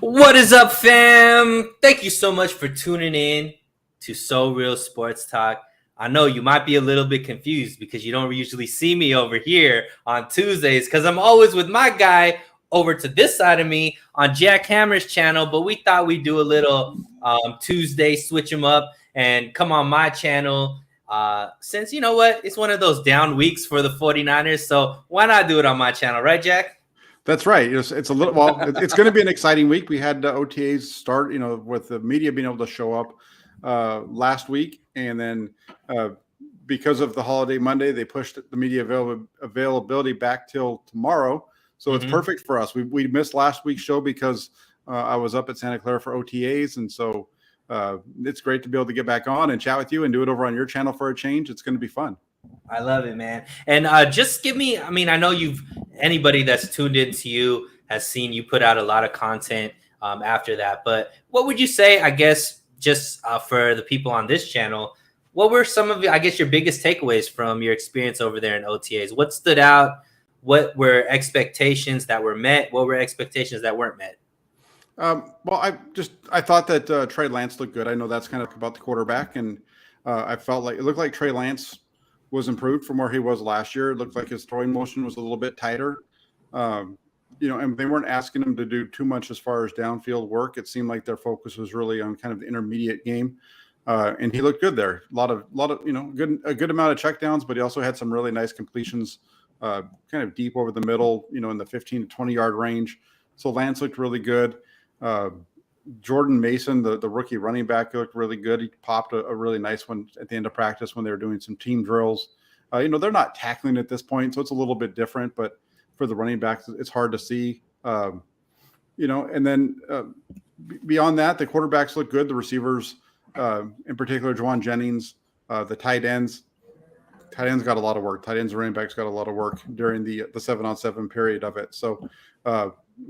What is up, fam? Thank you so much for tuning in to So Real Sports Talk. I know you might be a little bit confused because you don't usually see me over here on Tuesdays because I'm always with my guy over to this side of me on Jack Hammer's channel, but we thought we'd do a little Tuesday, switch them up and come on my channel since, you know what, it's one of those down weeks for the 49ers, so why not do it on my channel, right, Jack? That's right. It's a little it's going to be an exciting week. We had OTAs start, with the media being able to show up last week, and then because of the holiday Monday, they pushed the media availability back till tomorrow. So it's perfect for us. We missed last week's show because I was up at Santa Clara for OTAs, and so it's great to be able to get back on and chat with you and do it over on your channel for a change. It's going to be fun. I love it, man. And just give me, I mean, I know anybody that's tuned into you has seen you put out a lot of content after that. But what would you say, I guess, just for the people on this channel, what were some of, I guess, your biggest takeaways from your experience over there in OTAs? What stood out? What were expectations that were met? What were expectations that weren't met? Well, I thought that Trey Lance looked good. I know that's kind of about the quarterback, and I felt like it looked like Trey Lance was improved from where he was last year. It looked like his throwing motion was a little bit tighter. And they weren't asking him to do too much as far as downfield work. It seemed like their focus was really on kind of the intermediate game. And he looked good there. A lot of, a good amount of checkdowns, but he also had some really nice completions, kind of deep over the middle, in the 15 to 20 yard range. So Lance looked really good. Jordan Mason, the rookie running back, looked really good. He popped a really nice one at the end of practice when they were doing some team drills. They're not tackling at this point, so it's a little bit different. But for the running backs, it's hard to see. And then beyond that, the quarterbacks look good. The receivers, in particular, Juwan Jennings, the tight ends. Tight ends got a lot of work. Tight ends and running backs got a lot of work during the 7-on-7 period of it. So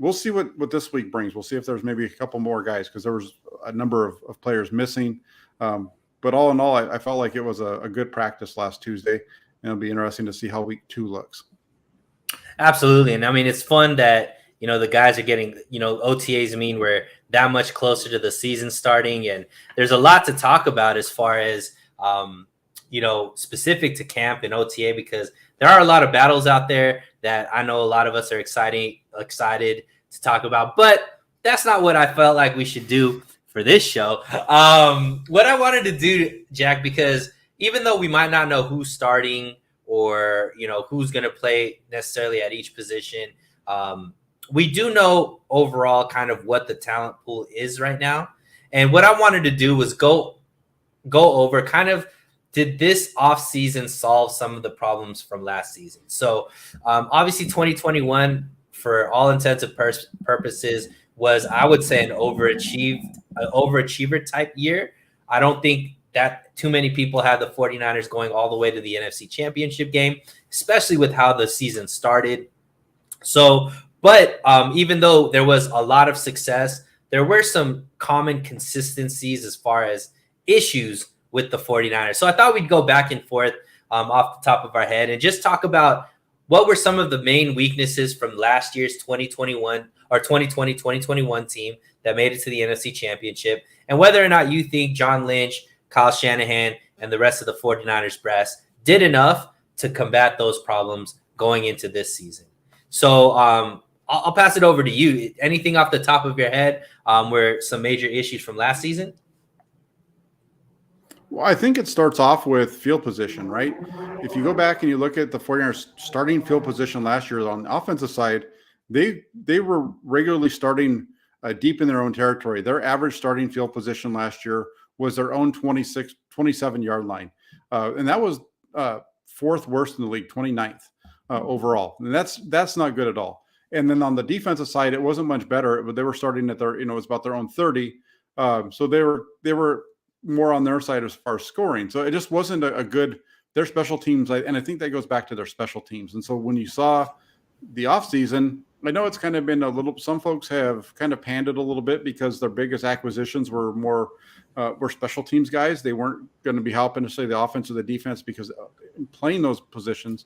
we'll see what this week brings. We'll see if there's maybe a couple more guys because there was a number of players missing. But all in all, I felt like it was a good practice last Tuesday, and it'll be interesting to see how week 2 looks. Absolutely. And I mean, it's fun that, the guys are getting, OTAs mean we're that much closer to the season starting. And there's a lot to talk about as far as, specific to camp and OTA, because there are a lot of battles out there that I know a lot of us are excited to talk about, but that's not what I felt like we should do for this show. What I wanted to do, Jack, because even though we might not know who's starting or, who's going to play necessarily at each position, we do know overall kind of what the talent pool is right now. And what I wanted to do was go over kind of, did this offseason solve some of the problems from last season? So obviously 2021, for all intents and purposes, was, I would say, an overachiever type year. I don't think that too many people had the 49ers going all the way to the NFC Championship game, especially with how the season started. So, but even though there was a lot of success, there were some common consistencies as far as issues with the 49ers. So I thought we'd go back and forth off the top of our head and just talk about what were some of the main weaknesses from last year's 2020-2021 team that made it to the NFC Championship, and whether or not you think John Lynch, Kyle Shanahan, and the rest of the 49ers brass did enough to combat those problems going into this season. So I'll pass it over to you. Anything off the top of your head were some major issues from last season? Well, I think it starts off with field position, right? If you go back and you look at the 49ers starting field position last year on the offensive side, they were regularly starting deep in their own territory. Their average starting field position last year was their own 27-yard line. And that was fourth worst in the league, 29th overall. And that's not good at all. And then on the defensive side, it wasn't much better, but they were starting at their, it was about their own 30. So they were more on their side as far as scoring. So it just wasn't a good, their special teams. And I think that goes back to their special teams. And so when you saw the offseason, I know it's kind of been a little, some folks have kind of panned it a little bit because their biggest acquisitions were more, were special teams guys. They weren't going to be helping to say the offense or the defense because playing those positions.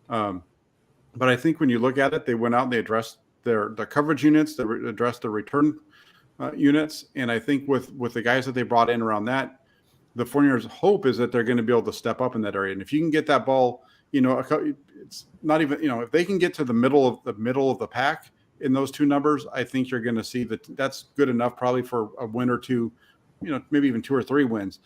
But I think when you look at it, they went out and they addressed their coverage units, they addressed the return units. And I think with the guys that they brought in around that, the 49ers' hope is that they're going to be able to step up in that area. And if you can get that ball, it's not even, if they can get to the middle of the pack in those two numbers, I think you're going to see that's good enough probably for a win or two, maybe even 2 or 3 wins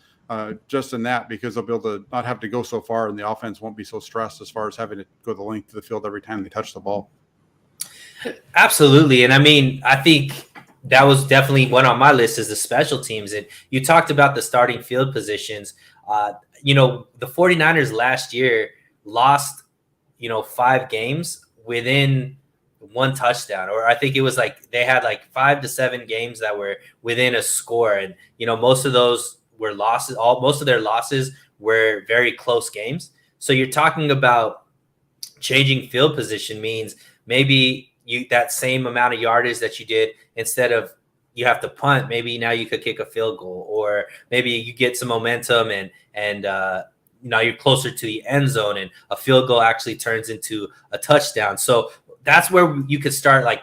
just in that, because they'll be able to not have to go so far and the offense won't be so stressed as far as having to go the length of the field every time they touch the ball. Absolutely. And I mean, I think that was definitely one on my list is the special teams. And you talked about the starting field positions. The 49ers last year lost, 5 games within 1 touchdown, or I think it was like they had like 5 to 7 games that were within a score. And, most of those were losses. Most of their losses were very close games. So you're talking about changing field position means maybe that same amount of yardage that you did, instead of you have to punt, maybe now you could kick a field goal, or maybe you get some momentum and now you're closer to the end zone and a field goal actually turns into a touchdown. So that's where you could start like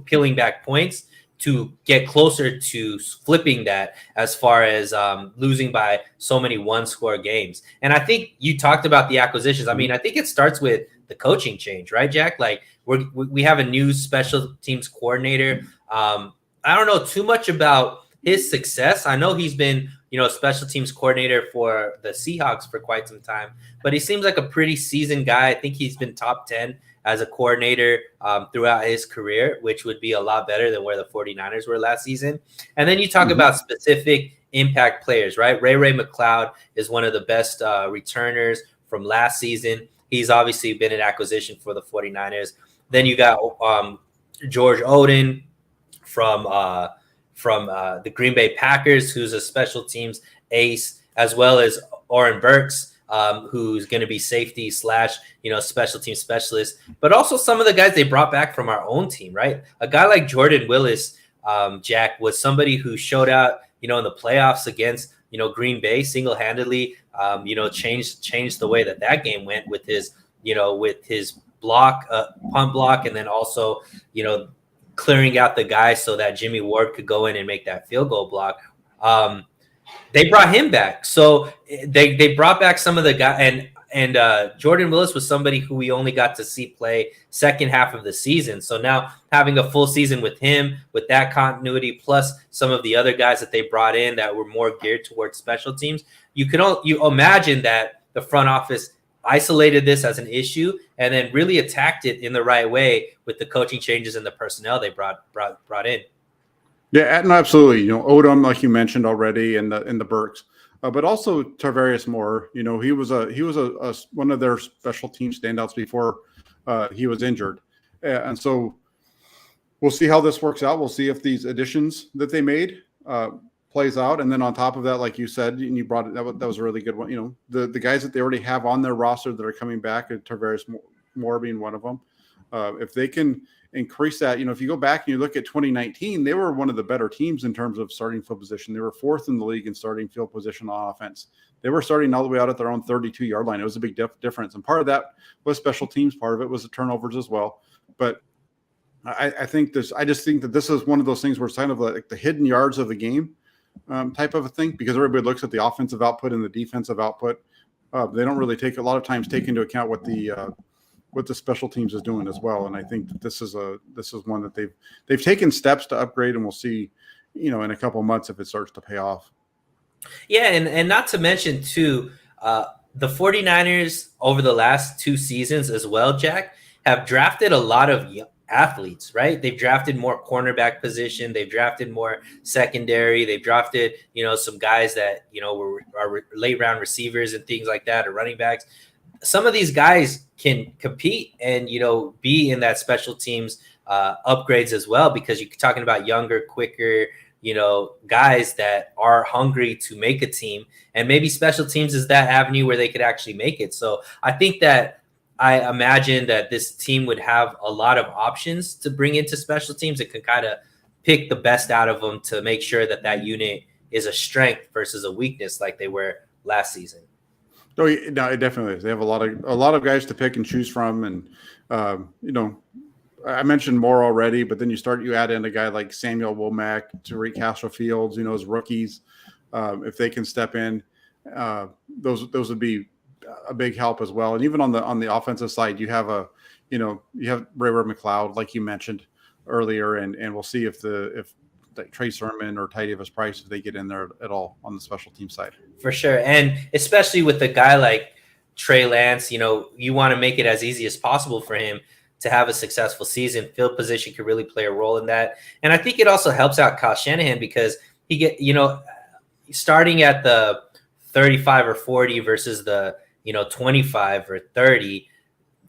peeling back points to get closer to flipping that, as far as losing by so many 1-score games. And I think you talked about the acquisitions. I mean, I think it starts with the coaching change, right, Jack? Like we have a new special teams coordinator. I don't know too much about his success. I know he's been, a special teams coordinator for the Seahawks for quite some time, but he seems like a pretty seasoned guy. I think he's been top 10 as a coordinator throughout his career, which would be a lot better than where the 49ers were last season. And then you talk about specific impact players, right? Ray McLeod is one of the best returners from last season. He's obviously been an acquisition for the 49ers. Then you got George Oden from the Green Bay Packers, who's a special teams ace, as well as Oren Burks, who's going to be safety / special team specialist, but also some of the guys they brought back from our own team, right? A guy like Jordan Willis, Jack, was somebody who showed out, in the playoffs against, Green Bay single-handedly, changed the way that game went with his, with his punt block, and then also, clearing out the guy so that Jimmy Ward could go in and make that field goal block. They brought him back. So they brought back some of the guys, and Jordan Willis was somebody who we only got to see play second half of the season. So now having a full season with him, with that continuity, plus some of the other guys that they brought in that were more geared towards special teams, you imagine that the front office isolated this as an issue and then really attacked it in the right way with the coaching changes and the personnel they brought in. Yeah, no, absolutely. Odom, like you mentioned already, and the Burks, but also Tarvarius Moore. He was a one of their special team standouts before he was injured, and so we'll see how this works out. We'll see if these additions that they made plays out, and then on top of that, like you said, and you brought it, that was a really good one. The guys that they already have on their roster that are coming back, Tarvarius Moore being one of them. If they can increase that, if you go back and you look at 2019, they were one of the better teams in terms of starting field position. They were 4th in the league in starting field position on offense. They were starting all the way out at their own 32-yard line. It was a big difference, and part of that was special teams. Part of it was the turnovers as well. But I just think that this is one of those things where it's kind of like the hidden yards of the game type of a thing, because everybody looks at the offensive output and the defensive output. They don't really take into account what the special teams is doing as well. And I think that this is one that they've taken steps to upgrade, and we'll see, in a couple of months if it starts to pay off. Yeah, and not to mention too, the 49ers over the last 2 seasons as well, Jack, have drafted a lot of athletes, right? They've drafted more cornerback position. They've drafted more secondary. They've drafted, some guys that, are late round receivers and things like that, or running backs. Some of these guys can compete and, be in that special teams upgrades as well, because you're talking about younger, quicker, guys that are hungry to make a team, and maybe special teams is that avenue where they could actually make it. So I imagine that this team would have a lot of options to bring into special teams. It can kind of pick the best out of them to make sure that unit is a strength versus a weakness like they were last season. Oh, no, it definitely is. They have a lot of guys to pick and choose from, and I mentioned Moore already, but then you add in a guy like Samuel Womack, Tariq Castro Fields, as rookies. If they can step in, those would be a big help as well. And even on the offensive side, you have you have Rayward McLeod, like you mentioned earlier, and we'll see if like Trey Sermon or Ty Davis Price, if they get in there at all on the special team side. For sure. And especially with a guy like Trey Lance, you want to make it as easy as possible for him to have a successful season. Field position can really play a role in that. And I think it also helps out Kyle Shanahan because starting at the 35 or 40 versus the, 25 or 30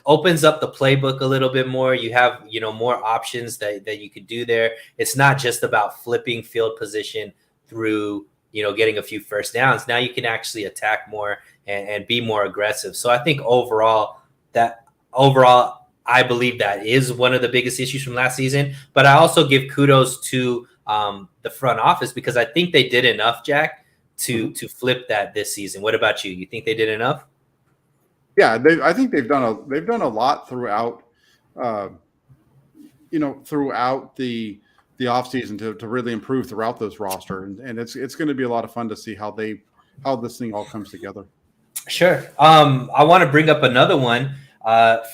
opens up the playbook a little bit more. You have, more options that you could do there. It's not just about flipping field position through, getting a few first downs. Now you can actually attack more and be more aggressive. So I think overall, I believe that is one of the biggest issues from last season. But I also give kudos to the front office because I think they did enough, Jack, to flip that this season. What about you? You think they did enough? Yeah, I think they've done a lot throughout, throughout the offseason to really improve throughout this roster, and it's going to be a lot of fun to see how this thing all comes together. Sure. I want to bring up another one.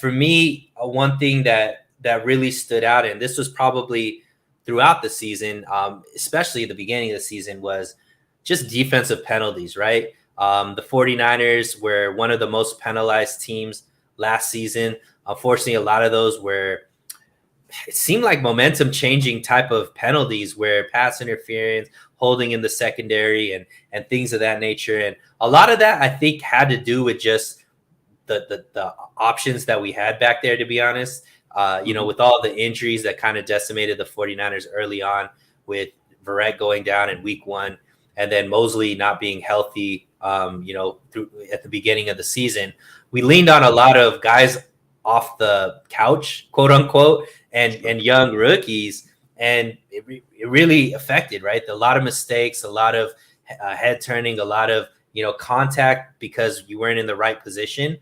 For me, one thing that really stood out, and this was probably throughout the season, especially at the beginning of the season, was just defensive penalties, right? The 49ers were one of the most penalized teams last season. Unfortunately, a lot of those were, it seemed like momentum changing type of penalties where pass interference, holding in the secondary and things of that nature. And a lot of that, I think, had to do with just the options that we had back there, to be honest. With all the injuries that kind of decimated the 49ers early on, with Verrett going down in week 1 and then Mosley not being healthy, at the beginning of the season, we leaned on a lot of guys off the couch, quote unquote, and young rookies. And it really affected, right? A lot of mistakes, a lot of head turning, a lot of, contact because you weren't in the right position.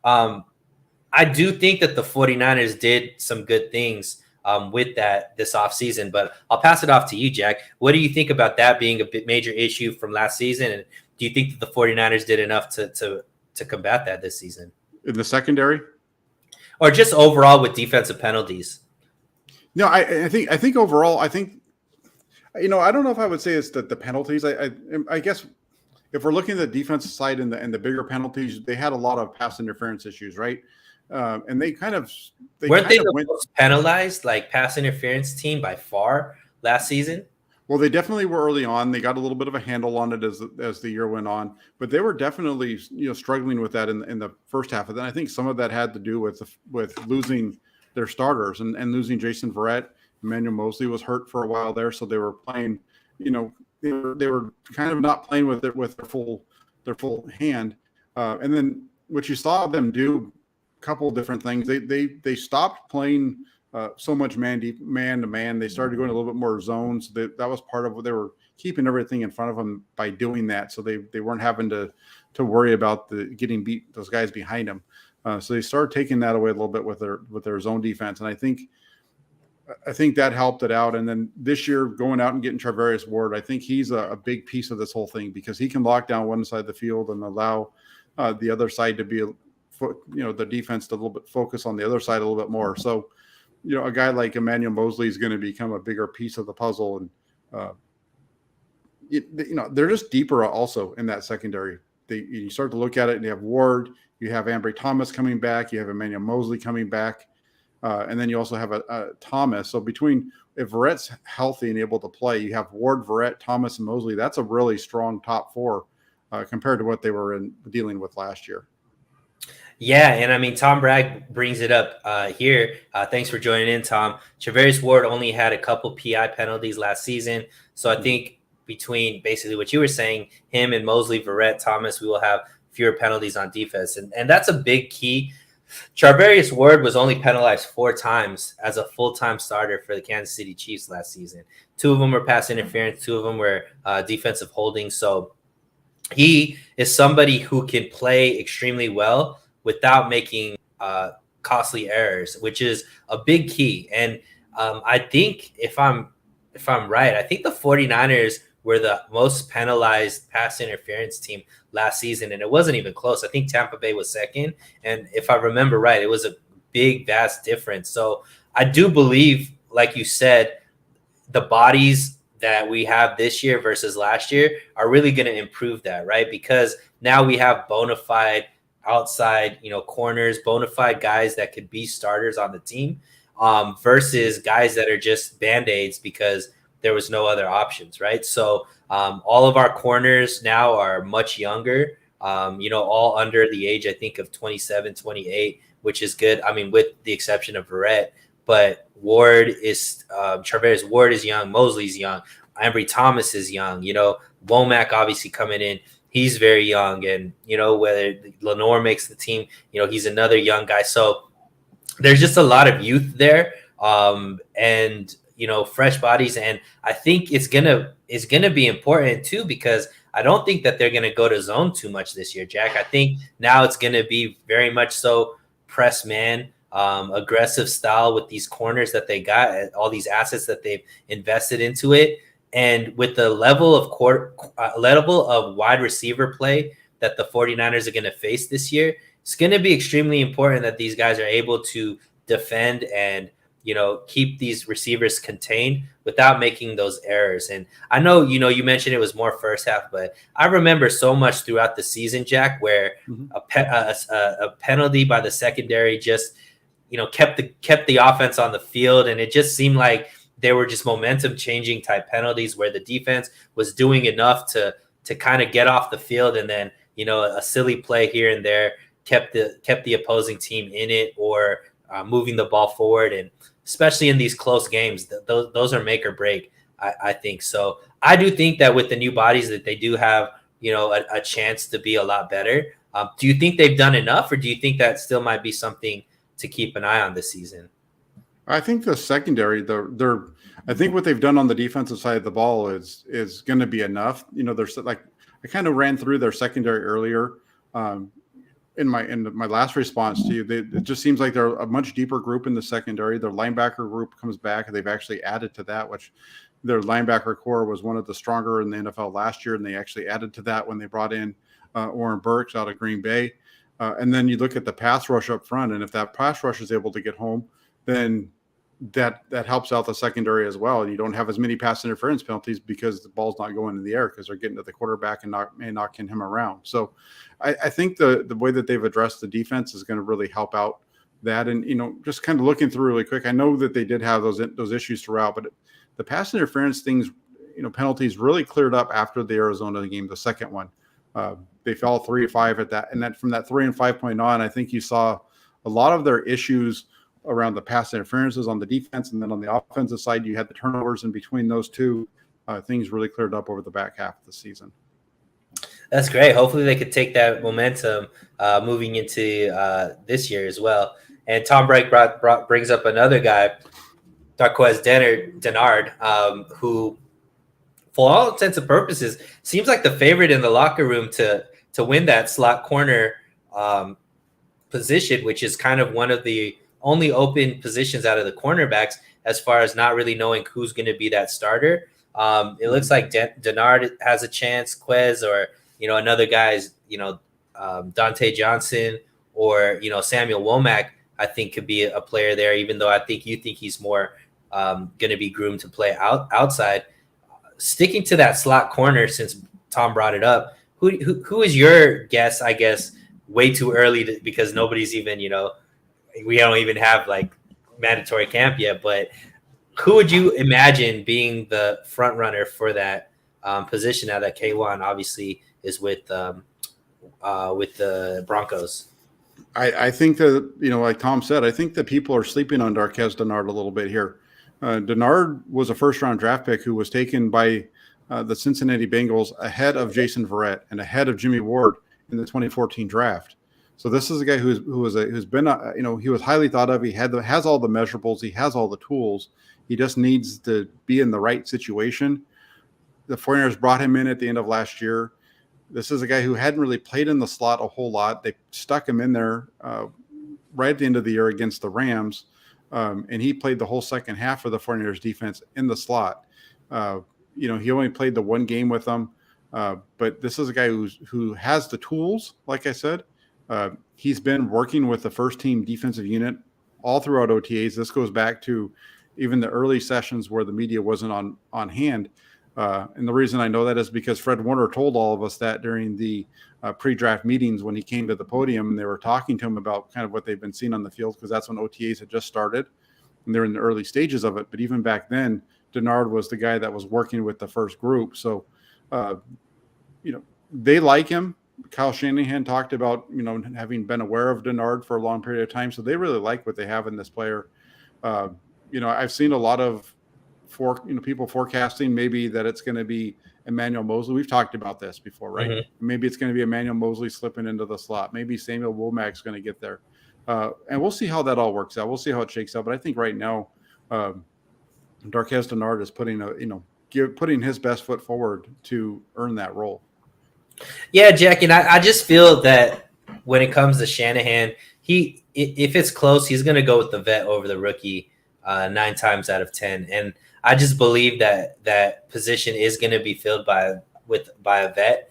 I do think that the 49ers did some good things with that this offseason, but I'll pass it off to you, Jack. What do you think about that being a major issue from last season? And do you think that the 49ers did enough to combat that this season? In the secondary? Or just overall with defensive penalties? No, I think overall, I don't know if I would say it's the penalties. I guess if we're looking at the defensive side and the bigger penalties, they had a lot of pass interference issues, right? And they weren't they the most penalized, like, pass interference team by far last season? Well, they definitely were early on. They got a little bit of a handle on it as the year went on, but they were definitely struggling with that in the first half. And then I think some of that had to do with losing their starters and losing Jason Verrett. Emmanuel Mosley was hurt for a while there, so they were playing. They were kind of not playing with it with their full hand. And then what you saw them do, a couple of different things. They stopped playing so much man to man. They started going a little bit more zones. That was part of what they were keeping everything in front of them by doing that. So they weren't having to worry about getting beat, those guys behind them. So they started taking that away a little bit with their zone defense. And I think that helped it out. And then this year, going out and getting Charvarius Ward, I think he's a big piece of this whole thing because he can lock down one side of the field and allow the other side to be, the defense to a little bit focus on the other side a little bit more. So, a guy like Emmanuel Mosley is going to become a bigger piece of the puzzle. And, they're just deeper also in that secondary. You start to look at it and you have Ward, you have Ambry Thomas coming back, you have Emmanuel Mosley coming back. And then you also have a Thomas. So if Verrett's healthy and able to play, you have Ward, Verrett, Thomas, and Mosley. That's a really strong top 4 compared to what they were dealing with last year. Yeah, and I mean, Tom Bragg brings it up here. Thanks for joining in, Tom. Charvarius Ward only had a couple PI penalties last season. So I think between basically what you were saying, him and Mosley, Verrett, Thomas, we will have fewer penalties on defense. And that's a big key. Charvarius Ward was only penalized 4 times as a full-time starter for the Kansas City Chiefs last season. 2 of them were pass interference. 2 of them were defensive holding. So he is somebody who can play extremely well without making costly errors, which is a big key. And I think if I'm right, I think the 49ers were the most penalized pass interference team last season, and it wasn't even close. I think Tampa Bay was second, and if I remember right, it was a big, vast difference. So I do believe, like you said, the bodies that we have this year versus last year are really going to improve that, right? Because now we have bona fide outside, corners, bona fide guys that could be starters on the team, versus guys that are just band-aids because there was no other options, right? So all of our corners now are much younger, all under the age, I think, of 27, 28, which is good. I mean, with the exception of Verrett. But Charvarius Ward is young. Mosley's young. Ambry Thomas is young. Womack obviously coming in. He's very young. And, whether Lenore makes the team, he's another young guy. So there's just a lot of youth there, and, fresh bodies. And I think it's going to be important, too, because I don't think that they're going to go to zone too much this year, Jack. I think now it's going to be very much so press man. Aggressive style with these corners that they got, all these assets that they've invested into it, and with the level of wide receiver play that the 49ers are going to face this year, it's going to be extremely important that these guys are able to defend and keep these receivers contained without making those errors. And I know you mentioned it was more first half, but I remember so much throughout the season, Jack, where a penalty by the secondary just kept the offense on the field, and it just seemed like there were just momentum changing type penalties where the defense was doing enough to kind of get off the field, and then a silly play here and there kept the opposing team in it, or moving the ball forward. And especially in these close games, those are make or break, I think. So I do think that with the new bodies that they do have a chance to be a lot better. Do you think they've done enough, or do you think that still might be something to keep an eye on this season? I think the secondary, I think what they've done on the defensive side of the ball is going to be enough. There's I kind of ran through their secondary earlier in my last response to you. It just seems like they're a much deeper group in the secondary. Their linebacker group comes back, and they've actually added to that, which their linebacker core was one of the stronger in the NFL last year, and they actually added to that when they brought in Oren Burks out of Green Bay. And then you look at the pass rush up front, and if that pass rush is able to get home, then that helps out the secondary as well. You don't have as many pass interference penalties because the ball's not going in the air because they're getting to the quarterback and knocking him around. So I think the way that they've addressed the defense is going to really help out that. And, just kind of looking through really quick, I know that they did have those issues throughout, but the pass interference things, penalties really cleared up after the Arizona game, the second one. They fell 3-5 at that. And then from that 3 and 5 point on, I think you saw a lot of their issues around the pass interferences on the defense. And then on the offensive side, you had the turnovers in between those two. Things really cleared up over the back half of the season. That's great. Hopefully they could take that momentum moving into this year as well. And Tom Brake brings up another guy, Darqueze Dennard, who, for all intents and purposes, seems like the favorite in the locker room to win that slot corner position, which is kind of one of the only open positions out of the cornerbacks as far as not really knowing who's going to be that starter. It looks like Dennard has a chance, Quez, or another guy's, Dante Johnson or Samuel Womack, I think could be a player there, even though I think you think he's more going to be groomed to play outside. Sticking to that slot corner, since Tom brought it up, who is your guess? I guess way too early because nobody's even we don't even have like mandatory camp yet. But who would you imagine being the front runner for that position now that K1 obviously is with the Broncos? I think that like Tom said, I think that people are sleeping on Darqueze Dennard a little bit here. Dennard was a first-round draft pick who was taken by the Cincinnati Bengals ahead of Jason Verrett and ahead of Jimmy Ward in the 2014 draft. So this is a guy who's been he was highly thought of. He has all the measurables. He has all the tools. He just needs to be in the right situation. The 49ers brought him in at the end of last year. This is a guy who hadn't really played in the slot a whole lot. They stuck him in there right at the end of the year against the Rams, and he played the whole second half of the 49ers defense in the slot. He only played the one game with them, but this is a guy who has the tools. Like I said, he's been working with the first team defensive unit all throughout OTAs. This goes back to even the early sessions where the media wasn't on hand. And the reason I know that is because Fred Warner told all of us that during the pre-draft meetings when he came to the podium, and they were talking to him about kind of what they've been seeing on the field, because that's when OTAs had just started and they're in the early stages of it. But even back then, Denard was the guy that was working with the first group. So, they like him. Kyle Shanahan talked about, having been aware of Denard for a long period of time. So they really like what they have in this player. I've seen a lot of people forecasting maybe that it's going to be Emmanuel Mosley. We've talked about this before, right? Mm-hmm. Maybe it's going to be Emmanuel Mosley slipping into the slot. Maybe Samuel Womack's going to get there. And we'll see how that all works out. We'll see how it shakes out. But I think right now, Darqueze Denard is putting his best foot forward to earn that role. Yeah, Jack, and I just feel that when it comes to Shanahan, if it's close, he's going to go with the vet over the rookie 9 times out of 10. And I just believe that position is going to be filled by a vet.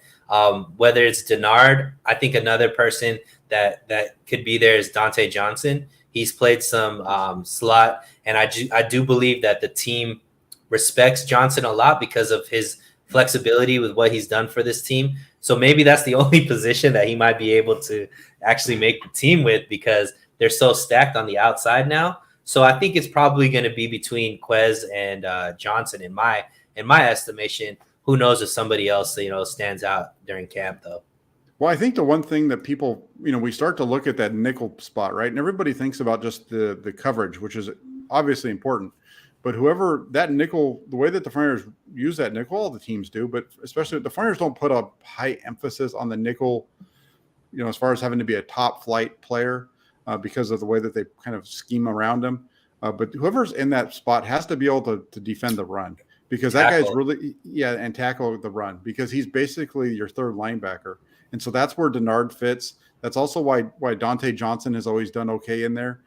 Whether it's Denard, I think another person that could be there is Dante Johnson. He's played some slot, and I do believe that the team respects Johnson a lot because of his flexibility with what he's done for this team. So maybe that's the only position that he might be able to actually make the team with, because they're so stacked on the outside now. So I think it's probably going to be between Quez and Johnson in my estimation. Who knows if somebody else, stands out during camp though. Well, I think the one thing that people, we start to look at that nickel spot, right? And everybody thinks about just the coverage, which is obviously important. But whoever that nickel, the way that the 49ers use that nickel, all the teams do, but especially the 49ers don't put a high emphasis on the nickel, as far as having to be a top flight player because of the way that they kind of scheme around him. But whoever's in that spot has to be able to defend the run, because that guy's really, and tackle the run, because he's basically your third linebacker. And so that's where Denard fits. That's also why Dante Johnson has always done okay in there.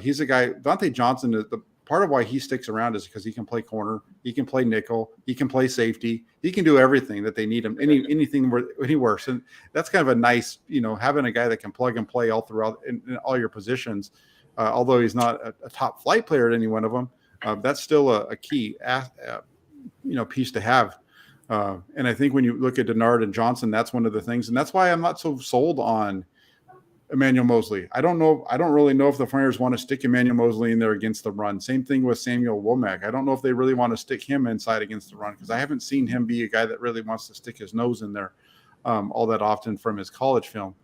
He's a guy, Dante Johnson is the part of why he sticks around is because he can play corner, he can play nickel, he can play safety, he can do everything that they need him, anything anywhere. So that's kind of a nice, having a guy that can plug and play all throughout in all your positions. Although he's not a top flight player at any one of them, that's still a key, piece to have. And I think when you look at Denard and Johnson, that's one of the things, and that's why I'm not so sold on Emmanuel Mosley. I don't really know if the 49ers want to stick Emmanuel Mosley in there against the run. Same thing with Samuel Womack. I don't know if they really want to stick him inside against the run, because I haven't seen him be a guy that really wants to stick his nose in there all that often from his college film.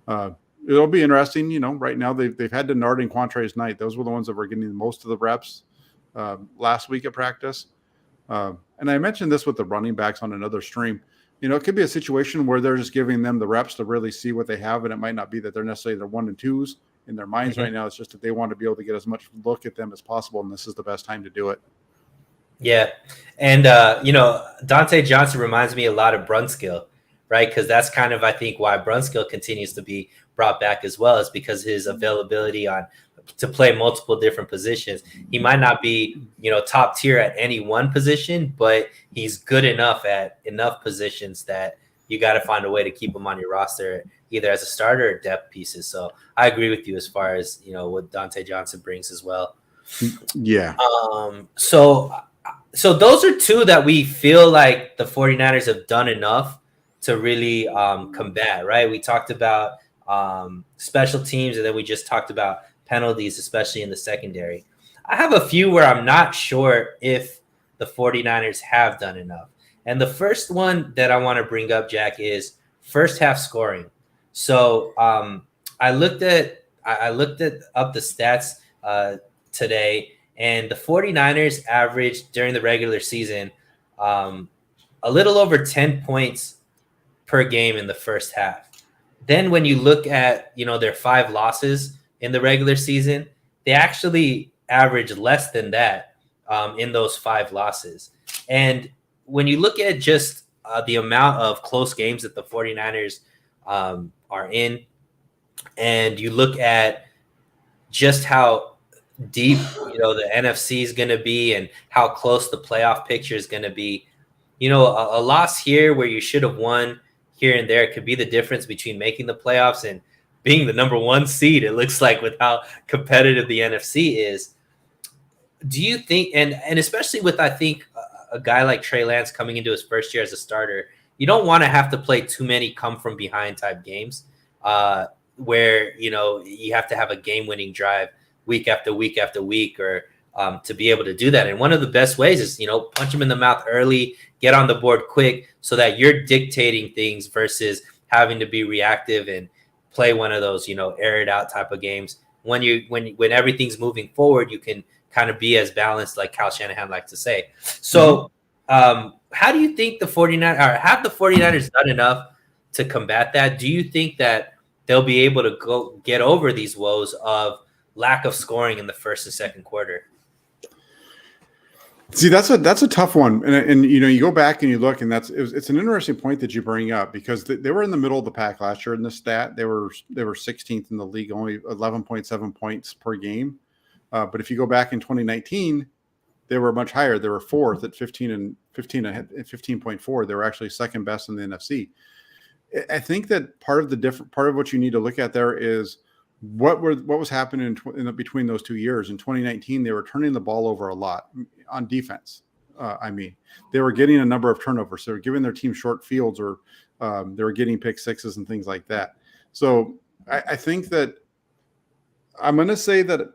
It'll be interesting. Right now they've had Denard and Quantrez Knight. Those were the ones that were getting most of the reps last week at practice. And I mentioned this with the running backs on another stream. It could be a situation where they're just giving them the reps to really see what they have, and it might not be that they're necessarily their 1 and 2s in their minds right now. It's just that they want to be able to get as much look at them as possible, and this is the best time to do it. Yeah, and Dante Johnson reminds me a lot of Brunskill, right? Because that's kind of, I think, why Brunskill continues to be brought back as well, is because his availability to play multiple different positions. He might not be, top tier at any one position, but he's good enough at enough positions that you got to find a way to keep him on your roster, either as a starter or depth pieces. So I agree with you as far as, what Dante Johnson brings as well. Yeah. So those are two that we feel like the 49ers have done enough to really combat, right? We talked about special teams, and then we just talked about penalties, especially in the secondary. I have a few where I'm not sure if the 49ers have done enough. And the first one that I want to bring up, Jack, is first half scoring. So I looked up the stats today, and the 49ers averaged during the regular season a little over 10 points per game in the first half. Then when you look at, their 5 losses in the regular season, they actually average less than that in those 5 losses. And when you look at just the amount of close games that the 49ers are in, and you look at just how deep, the NFC is going to be and how close the playoff picture is going to be. A loss here where you should have won here and there could be the difference between making the playoffs and being the number 1 seed. It looks like with how competitive the NFC is. Do you think, and especially with, I think, a guy like Trey Lance coming into his first year as a starter, you don't want to have to play too many come from behind type games where, you have to have a game-winning drive week after week after week, or to be able to do that. And one of the best ways is, punch them in the mouth early, get on the board quick so that you're dictating things versus having to be reactive and play one of those, air it out type of games. When everything's moving forward, you can kind of be as balanced, like Kyle Shanahan likes to say. So how do you think have the 49ers done enough to combat that? Do you think that they'll be able to go get over these woes of lack of scoring in the first and second quarter? See, that's a tough one, and you go back and you look, and it's an interesting point that you bring up, because they were in the middle of the pack last year in this stat. They were 16th in the league, only 11.7 points per game. But if you go back in 2019, they were much higher. They were 4th at 15.4. They were actually second best in the NFC. I think that part of what you need to look at there is what was happening in between those 2 years. In 2019, they were turning the ball over a lot on defense. They were getting a number of turnovers. They were giving their team short fields, or they were getting pick sixes and things like that. So I think that I'm going to say that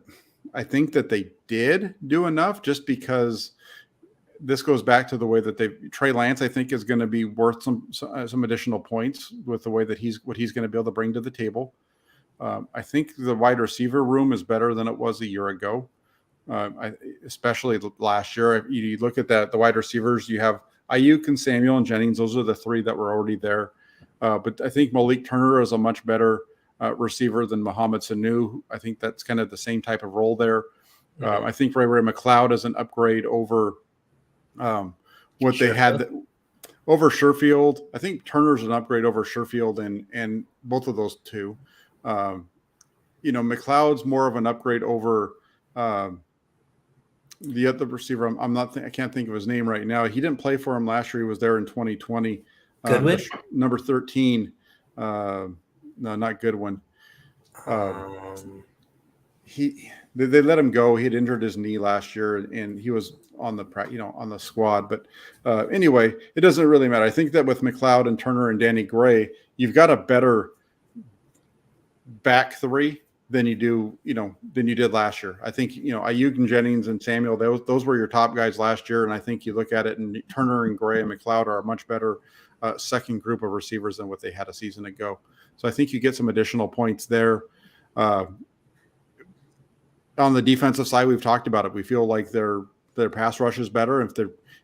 I think that they did do enough, just because this goes back to the way that Trey Lance, I think, is going to be worth some additional points with the way that what he's going to be able to bring to the table. I think the wide receiver room is better than it was a year ago, especially last year. You look at the wide receivers, you have Ayuk and Samuel and Jennings. Those are the 3 that were already there. But I think Malik Turner is a much better receiver than Mohamed Sanu. I think that's kind of the same type of role there. I think Ray McLeod is an upgrade over what they had over Sherfield. I think Turner's an upgrade over Sherfield, and both of those two. McLeod's more of an upgrade over the other receiver. I can't think of his name right now. He didn't play for him last year. He was there in 2020. Goodwin? Number 13. No, not Goodwin. They let him go. He had injured his knee last year, and he was on the squad. But anyway, it doesn't really matter. I think that with McLeod and Turner and Danny Gray, you've got a better back 3 than you did last year. I think Ayuk and Jennings and Samuel, those were your top guys last year, and I think you look at it, and Turner and Gray and McLeod are a much better second group of receivers than what they had a season ago. So I think you get some additional points there. On the defensive side, we've talked about it. We feel like their pass rush is better.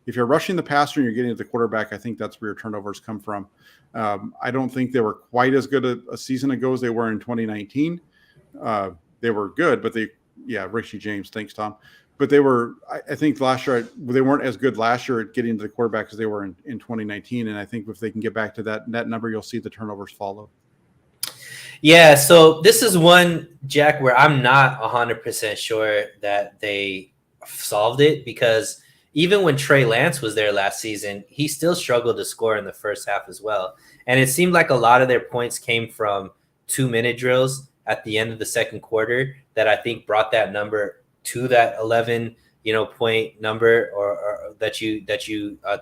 If you're rushing the passer and you're getting to the quarterback, I think that's where your turnovers come from. I don't think they were quite as good a season ago as they were in 2019. They were good, but Richie James, thanks, Tom. But I think last year, they weren't as good last year at getting to the quarterback as they were in 2019. And I think if they can get back to that number, you'll see the turnovers follow. Yeah, so this is one, Jack, where I'm not 100% sure that they solved it, because even when Trey Lance was there last season, he still struggled to score in the first half as well. And it seemed like a lot of their points came from 2-minute drills at the end of the second quarter that I think brought that number to that 11, point number or that you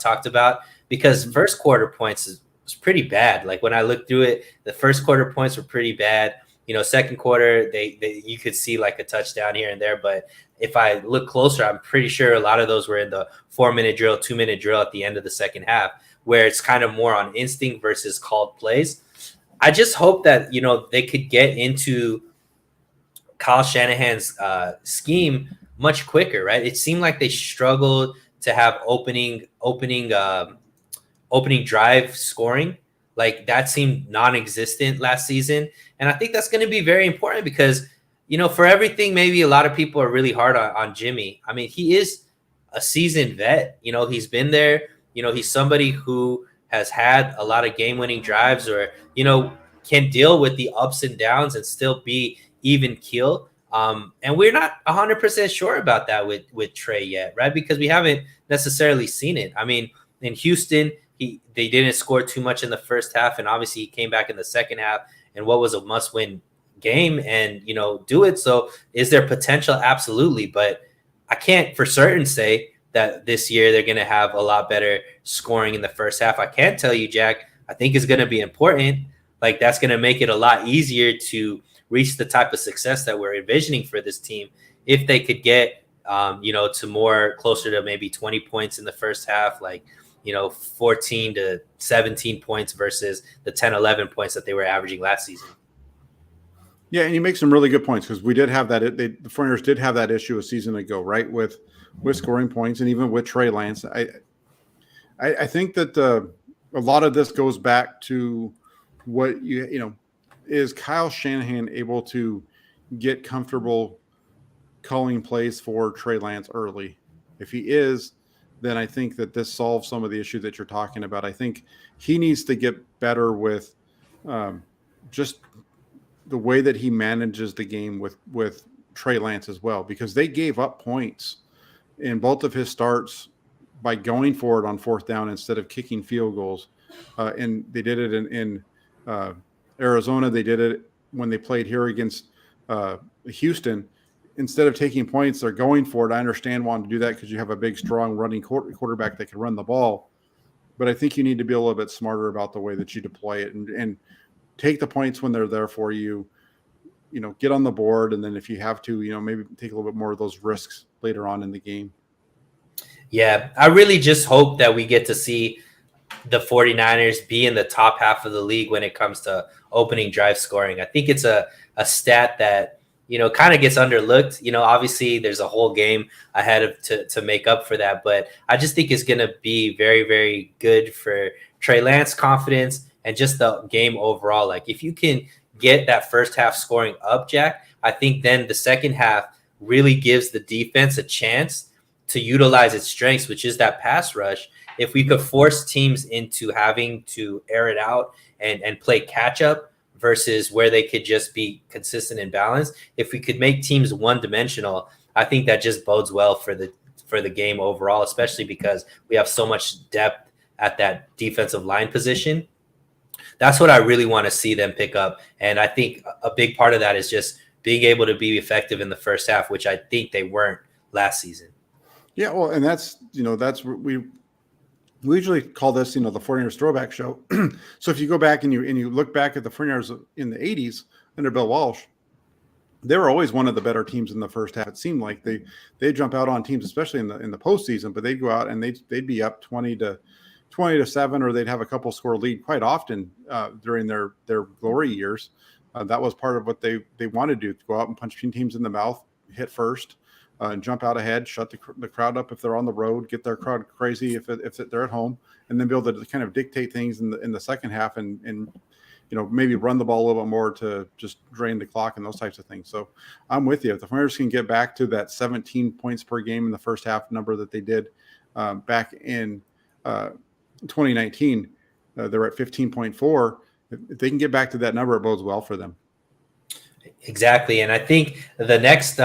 talked about, because first quarter points was pretty bad. Like when I looked through it, the first quarter points were pretty bad. Second quarter, you could see like a touchdown here and there. But if I look closer, I'm pretty sure a lot of those were in the 4-minute drill, 2-minute drill at the end of the second half, where it's kind of more on instinct versus called plays. I just hope that, they could get into Kyle Shanahan's scheme much quicker, right? It seemed like they struggled to have opening drive scoring. Like that seemed non-existent last season. And I think that's going to be very important because, for everything, maybe a lot of people are really hard on Jimmy. I mean, he is a seasoned vet. He's been there. He's somebody who has had a lot of game-winning drives or, can deal with the ups and downs and still be even keel. And we're not 100% sure about that with Trey yet, right? Because we haven't necessarily seen it. I mean, in Houston, they didn't score too much in the first half, and obviously he came back in the second half and what was a must-win game and, do it. So is there potential? Absolutely. But I can't for certain say that this year they're going to have a lot better scoring in the first half. I can tell you, Jack, I think it's going to be important. Like, that's going to make it a lot easier to reach the type of success that we're envisioning for this team if they could get, to more closer to maybe 20 points in the first half, like, 14 to 17 points versus the 10, 11 points that they were averaging last season. Yeah, and you make some really good points because we did have that. The 49ers did have that issue a season ago, right, with scoring points, and even with Trey Lance. I think that a lot of this goes back to what is Kyle Shanahan able to get comfortable calling plays for Trey Lance early? If he is, then I think that this solves some of the issue that you're talking about. I think he needs to get better with just the way that he manages the game with Trey Lance as well, because they gave up points in both of his starts by going for it on fourth down instead of kicking field goals. And they did it in Arizona. They did it when they played here against Houston. Instead of taking points, they're going for it. I understand wanting to do that because you have a big, strong running quarterback that can run the ball. But I think you need to be a little bit smarter about the way that you deploy it and take the points when they're there for you, get on the board. And then if you have to, maybe take a little bit more of those risks later on in the game. Yeah, I really just hope that we get to see the 49ers be in the top half of the league when it comes to opening drive scoring. I think it's a stat that, kind of gets underlooked. Obviously there's a whole game ahead of to make up for that, but I just think it's going to be very, very good for Trey Lance confidence and just the game overall. Like, if you can get that first half scoring up, Jack, I think then the second half really gives the defense a chance to utilize its strengths, which is that pass rush. If we could force teams into having to air it out and play catch up versus where they could just be consistent and balanced, if we could make teams one-dimensional, I think that just bodes well for the game overall, especially because we have so much depth at that defensive line position. That's what I really want to see them pick up. And I think a big part of that is just being able to be effective in the first half, which I think they weren't last season. Yeah, well, and that's we usually call this, the 49ers throwback show. So if you go back and you look back at the 49ers in the 80s under Bill Walsh, they were always one of the better teams in the first half. It seemed like they jump out on teams, especially in the postseason, but they'd go out and they'd be up 20 to 7, or they'd have a couple score lead quite often during their glory years. That was part of what they wanted to do, to go out and punch teams in the mouth, hit first, and jump out ahead, shut the crowd up if they're on the road, get their crowd crazy if they're at home, and then be able to kind of dictate things in the second half and maybe run the ball a little bit more to just drain the clock and those types of things. So I'm with you. If the 49ers can get back to that 17 points per game in the first half number that they did back in 2019, they're at 15.4. If they can get back to that number, it bodes well for them. Exactly. And I think the next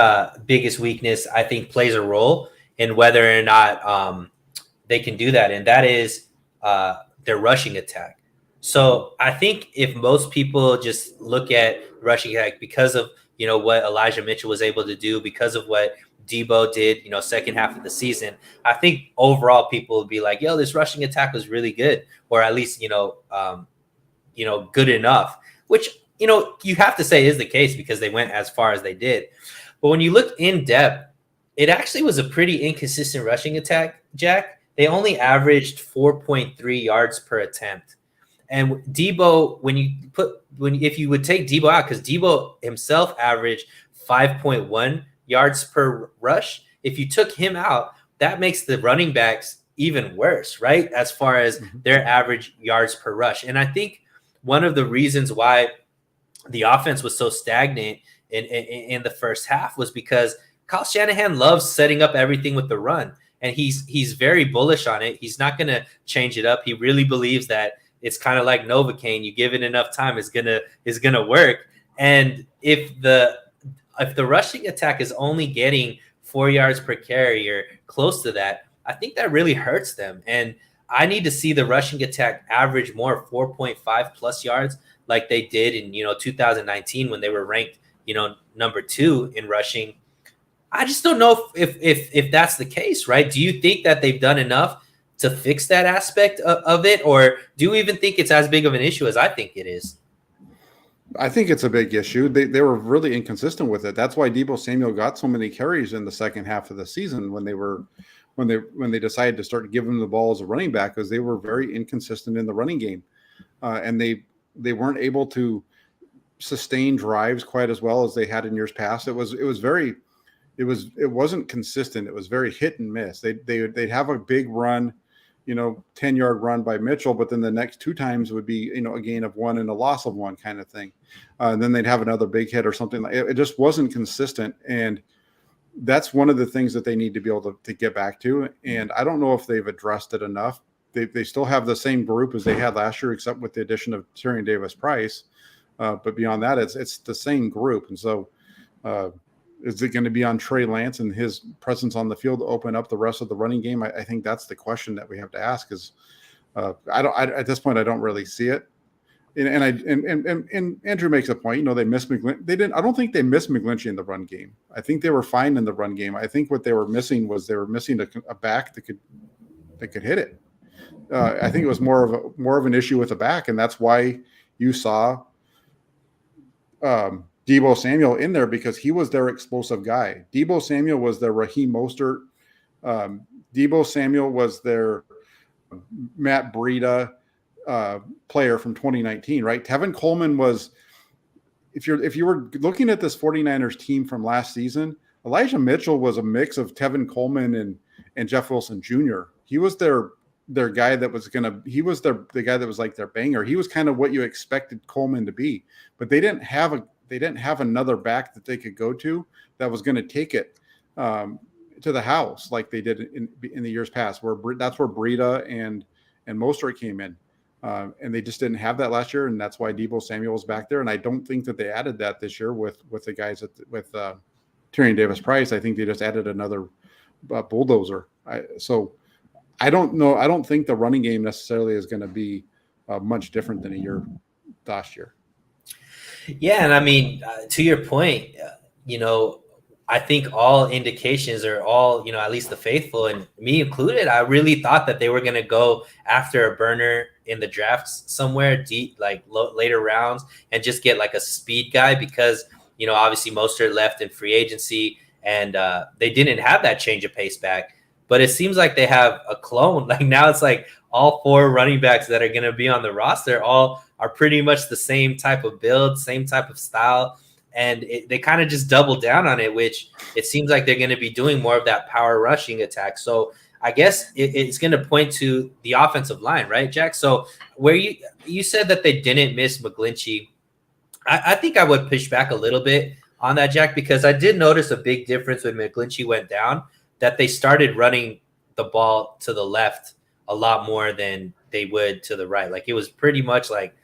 biggest weakness, I think, plays a role in whether or not they can do that. And that is their rushing attack. So I think if most people just look at rushing attack because of, what Elijah Mitchell was able to do, because of what Debo did, second half of the season, I think overall people would be like, yo, this rushing attack was really good, or at least, good enough, which, you have to say is the case because they went as far as they did. But when you look in depth, it actually was a pretty inconsistent rushing attack, Jack. They only averaged 4.3 yards per attempt. And Debo, if you would take Debo out, because Debo himself averaged 5.1 yards per rush, if you took him out, that makes the running backs even worse, right? As far as their average yards per rush. And I think one of the reasons why the offense was so stagnant in the first half was because Kyle Shanahan loves setting up everything with the run, and he's very bullish on it. He's not going to change it up. He really believes that it's kind of like Novocaine. You give it enough time, it's gonna work. And if the if the rushing attack is only getting 4 yards per carry or close to that, I think that really hurts them. And I need to see the rushing attack average more 4.5 plus yards like they did in 2019 when they were ranked number 2 in rushing. I just don't know if that's the case, right? Do you think that they've done enough to fix that aspect of it, or do you even think it's as big of an issue as I think it is? I think it's a big issue. They were really inconsistent with it. That's why Deebo Samuel got so many carries in the second half of the season when they decided to start giving the ball as a running back, because they were very inconsistent in the running game, and they weren't able to sustain drives quite as well as they had in years past. It wasn't consistent. It was very hit and miss. They'd have a big run, 10-yard run by Mitchell, but then the next 2 times would be, a gain of 1 and a loss of 1 kind of thing. And then they'd have another big hit or something. Like it just wasn't consistent. And that's one of the things that they need to be able to get back to. And I don't know if they've addressed it enough. They still have the same group as they had last year, except with the addition of Tyrion Davis-Price. But beyond that, it's the same group. And so is it going to be on Trey Lance and his presence on the field to open up the rest of the running game? I think that's the question that we have to ask. Is at this point I don't really see it. And Andrew makes a point. They missed McGlinchey. I don't think they missed McGlinchey in the run game. I think they were fine in the run game. I think what they were missing was a back that could hit it. I think it was more of an issue with the back, and that's why you saw Deebo Samuel in there, because he was their explosive guy. Deebo Samuel was their Raheem Mostert. Deebo Samuel was their Matt Breida player from 2019, right? Tevin Coleman was, if you were looking at this 49ers team from last season, Elijah Mitchell was a mix of Tevin Coleman and Jeff Wilson Jr. He was their guy that was the guy that was like their banger. He was kind of what you expected Coleman to be, but they didn't have another back that they could go to that was going to take it to the house like they did in the years past, that's where Breida and Mostert came in. And they just didn't have that last year, and that's why Deebo Samuel was back there. And I don't think that they added that this year with the guys with Tyrion Davis-Price. I think they just added another bulldozer. So I don't know. I don't think the running game necessarily is going to be much different than a year last year. Yeah, and I mean, to your point, I think all indications are all, at least the faithful and me included, I really thought that they were going to go after a burner in the drafts somewhere deep, like later rounds, and just get like a speed guy because, obviously Mostert left in free agency and they didn't have that change of pace back. But it seems like they have a clone. Like now it's like all 4 running backs that are going to be on the roster all are pretty much the same type of build, same type of style. And they kind of just double down on it, which it seems like they're going to be doing more of that power rushing attack. So I guess it's going to point to the offensive line, right, Jack? So where you said that they didn't miss McGlinchey, I think I would push back a little bit on that, Jack, because I did notice a big difference when McGlinchey went down, that they started running the ball to the left a lot more than they would to the right. Like it was pretty much like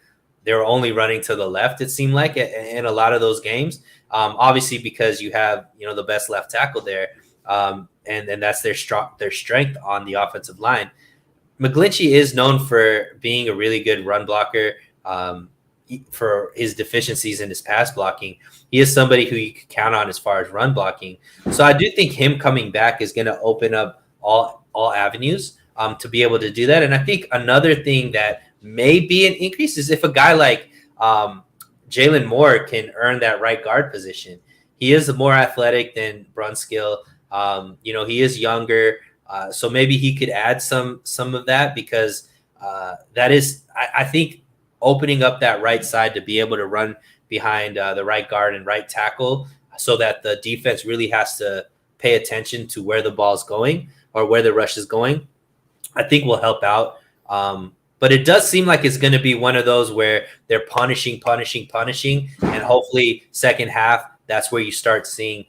they were only running to the left, it seemed like, in a lot of those games. Obviously, because you have, the best left tackle there. And that's their strength on the offensive line. McGlinchey is known for being a really good run blocker, for his deficiencies in his pass blocking. He is somebody who you can count on as far as run blocking. So I do think him coming back is going to open up all avenues to be able to do that. And I think another thing that may be an increase is if a guy like Jalen Moore can earn that right guard position. He is more athletic than Brunskill. He is younger, so maybe he could add some of that because that is, I think, opening up that right side to be able to run behind the right guard and right tackle so that the defense really has to pay attention to where the ball is going or where the rush is going, I think will help out. But it does seem like it's going to be one of those where they're punishing. And hopefully second half, that's where you start seeing,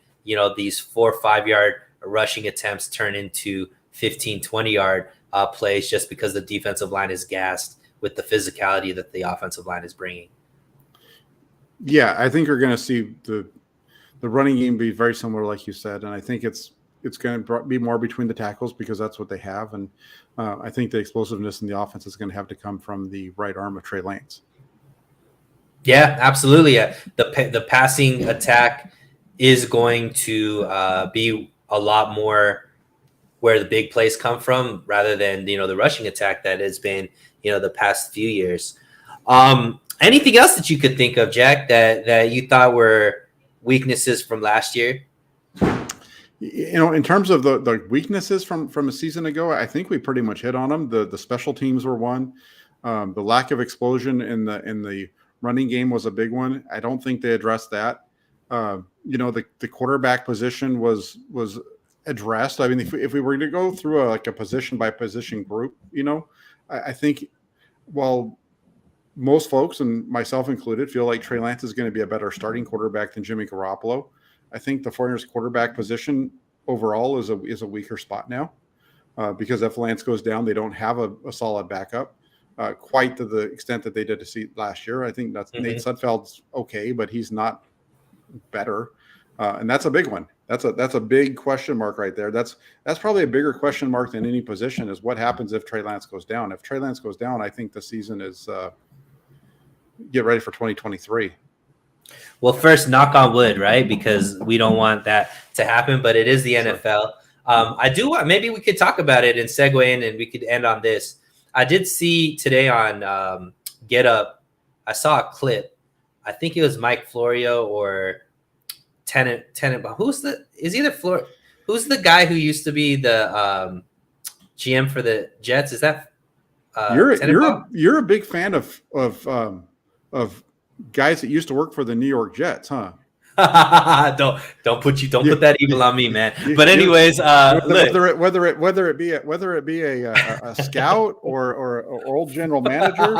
these 4 or 5 yard rushing attempts turn into 15, 20 yard plays just because the defensive line is gassed with the physicality that the offensive line is bringing. Yeah, I think you're going to see the running game be very similar, like you said, and I think it's going to be more between the tackles because that's what they have, and I think the explosiveness in the offense is going to have to come from the right arm of Trey Lance. Yeah, absolutely. The passing attack is going to be a lot more where the big plays come from rather than, the rushing attack that has been, the past few years. Anything else that you could think of, Jack, that you thought were weaknesses from last year? In terms of the weaknesses from a season ago, I think we pretty much hit on them. The special teams were one. The lack of explosion in the running game was a big one. I don't think they addressed that. The quarterback position was addressed. I mean, if we were to go through a position by position group, I think while most folks, and myself included, feel like Trey Lance is going to be a better starting quarterback than Jimmy Garoppolo, I think the 49ers quarterback position overall is a weaker spot now because if Lance goes down, they don't have a solid backup quite to the extent that they did to see last year. I think that's Nate Sudfeld's okay, but he's not better. And that's a big one. That's a big question mark right there. That's probably a bigger question mark than any position is what happens if Trey Lance goes down. If Trey Lance goes down, I think the season is get ready for 2023. Well, first, knock on wood, right? Because we don't want that to happen, but it is the NFL. I do want, maybe we could talk about it and segue in and we could end on this. I did see today on Get Up, I saw a clip. I think it was Mike Florio or Tenenbaum. Who's the guy who used to be the GM for the Jets? Is that you're a big fan of guys that used to work for the New York Jets, huh? don't put that evil on me, man. But anyways, whether it be a scout or old general manager,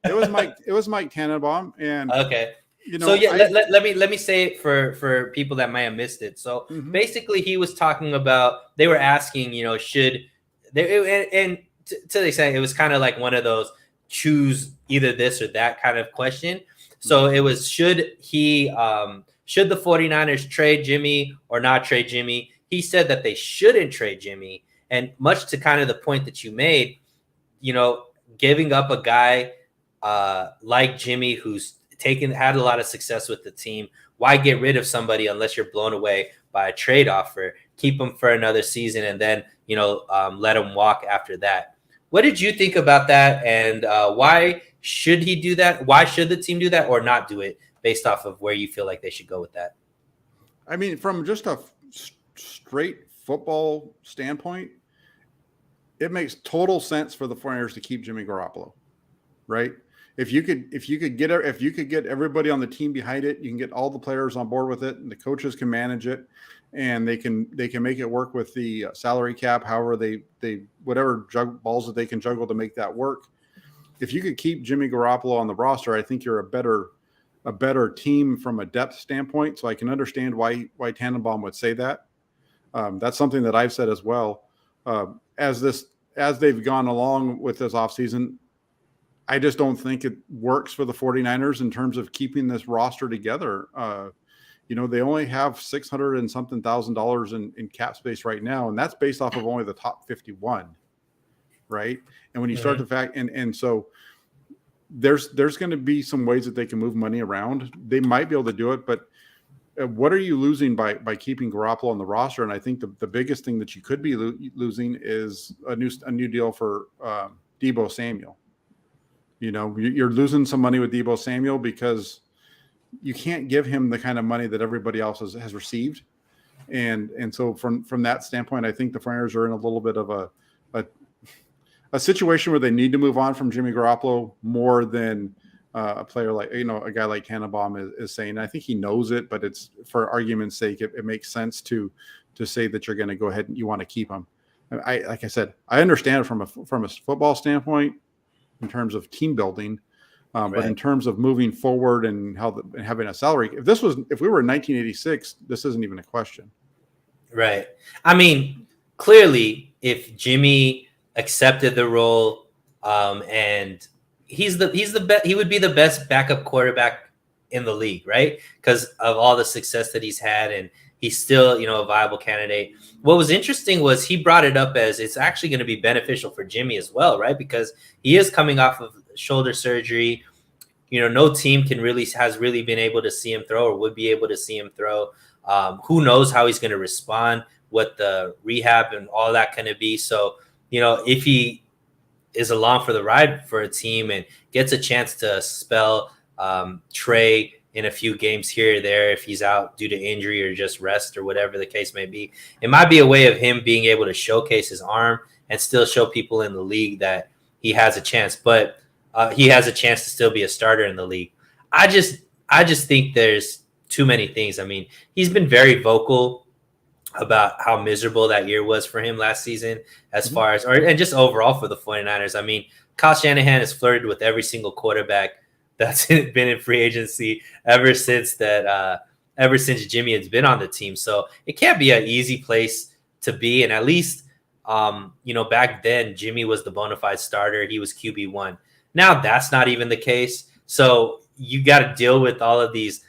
it was Mike Tannenbaum, and okay. Let me say it for people that might have missed it. So basically, he was talking about, they were asking, should they, and to the extent it was kind of like one of those choose either this or that kind of question. So it was, should the 49ers trade Jimmy or not trade Jimmy? He said that they shouldn't trade Jimmy. And much to kind of the point that you made, giving up a guy like Jimmy who's had a lot of success with the team, why get rid of somebody unless you're blown away by a trade offer? Keep him for another season and then, let him walk after that. What did you think about that? And why should he do that? Why should the team do that or not do it based off of where you feel like they should go with that? I mean, from just a straight football standpoint, it makes total sense for the 49ers to keep Jimmy Garoppolo, right? If you could get everybody on the team behind it, you can get all the players on board with it, and the coaches can manage it, and they can make it work with the salary cap. However, they whatever balls that they can juggle to make that work. If you could keep Jimmy Garoppolo on the roster, I think you're a better team from a depth standpoint. So I can understand why Tannenbaum would say that. That's something that I've said as well. As they've gone along with this offseason, I just don't think it works for the 49ers in terms of keeping this roster together. They only have $600 and something thousand in cap space right now, and that's based off of only the top 51, right? And when you start the fact, and so there's going to be some ways that they can move money around. They might be able to do it, but what are you losing by keeping Garoppolo on the roster? And I think the biggest thing that you could be losing is a new deal for Deebo Samuel. You're losing some money with Deebo Samuel because you can't give him the kind of money that everybody else has received. And so from that standpoint, I think the 49ers are in a little bit of a situation where they need to move on from Jimmy Garoppolo more than a player like, a guy like Tannenbaum is saying. I think he knows it, but it's for argument's sake, it makes sense to say that you're going to go ahead and you want to keep him. Like I said, I understand it from a football standpoint in terms of team building, but in terms of moving forward and having a salary, if we were in 1986, this isn't even a question. Right. I mean, clearly, if Jimmy accepted the role, and he would be the best backup quarterback in the league, right? Because of all the success that he's had, and he's still, a viable candidate. What was interesting was he brought it up as it's actually going to be beneficial for Jimmy as well, right? Because he is coming off of shoulder surgery. No team has really been able to see him throw or would be able to see him throw. Who knows how he's going to respond, what the rehab and all that going to be. So, if he is along for the ride for a team and gets a chance to spell Trey in a few games here or there, if he's out due to injury or just rest or whatever the case may be, it might be a way of him being able to showcase his arm and still show people in the league that he has a chance. But he has a chance to still be a starter in the league. I just think there's too many things. I mean, he's been very vocal about how miserable that year was for him last season as far as, and just overall for the 49ers. I mean, Kyle Shanahan has flirted with every single quarterback that's been in free agency ever since Jimmy has been on the team. So it can't be an easy place to be. And at least, back then, Jimmy was the bona fide starter. He was QB1. Now that's not even the case. So you got to deal with all of these